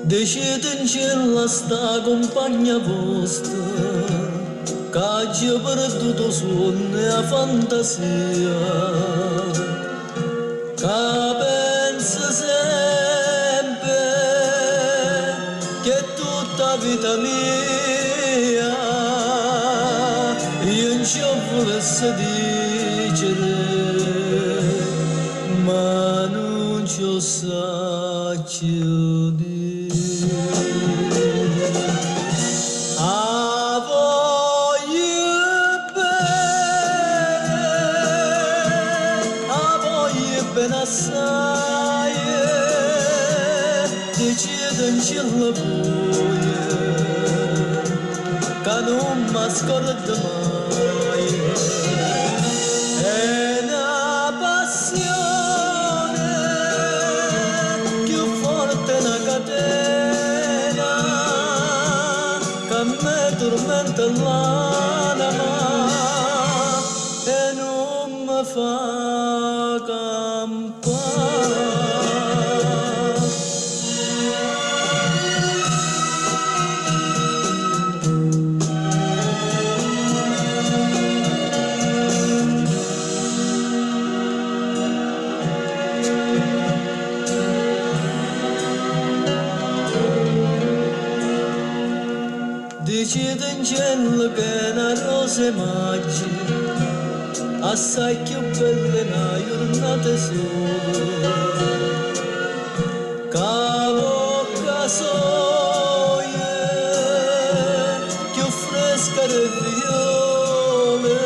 Decidere sta compagna vostra, che ci ha perduto sonno e fantasia, che pensa sempre che tutta vita mia io non ci volesse dire, ma non ci saggio dire. A voglio bene assai, decide ci la buia, che non mi scordo mai. È una passione più forte una catena che mi tormenta l'anima e non mi fa campare. Decide in cielo che una rosa maggi, assai più bella una giornata sola, che bocca soia, più fresca le viole,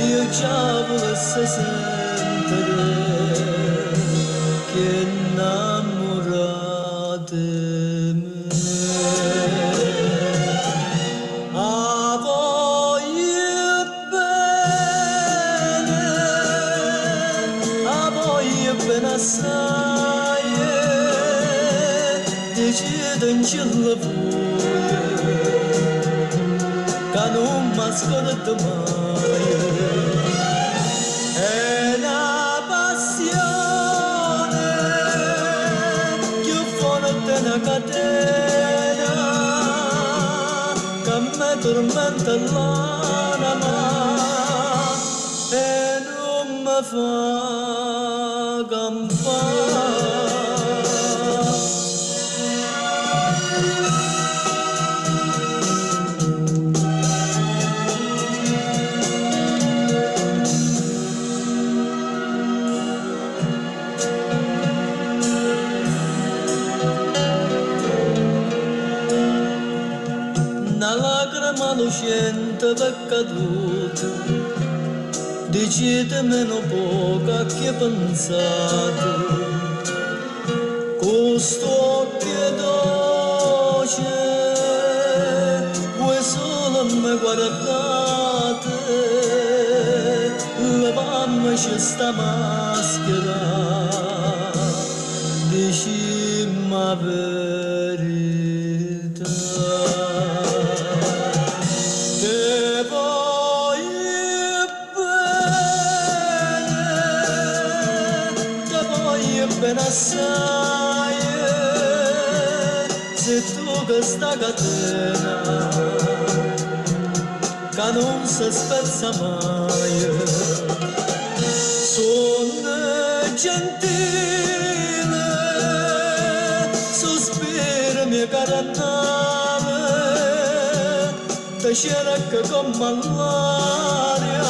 io già volesse sentire che innamorate me. Assai, decide in cielo buia, che non mi scordo mai. È una passione più forte una catena che mi tormenta l'anima e non mi fa campare. Una lacrima lucente è caduta, decide meno poca che pensate, questo occhio dolce, voi solo mi guardate, levandoci sta maschera, dicimmi la verità. Ben assai, se tu questa catena che non si spezza mai, sono gentile, sospira mia cara nave, ti cerca come l'aria.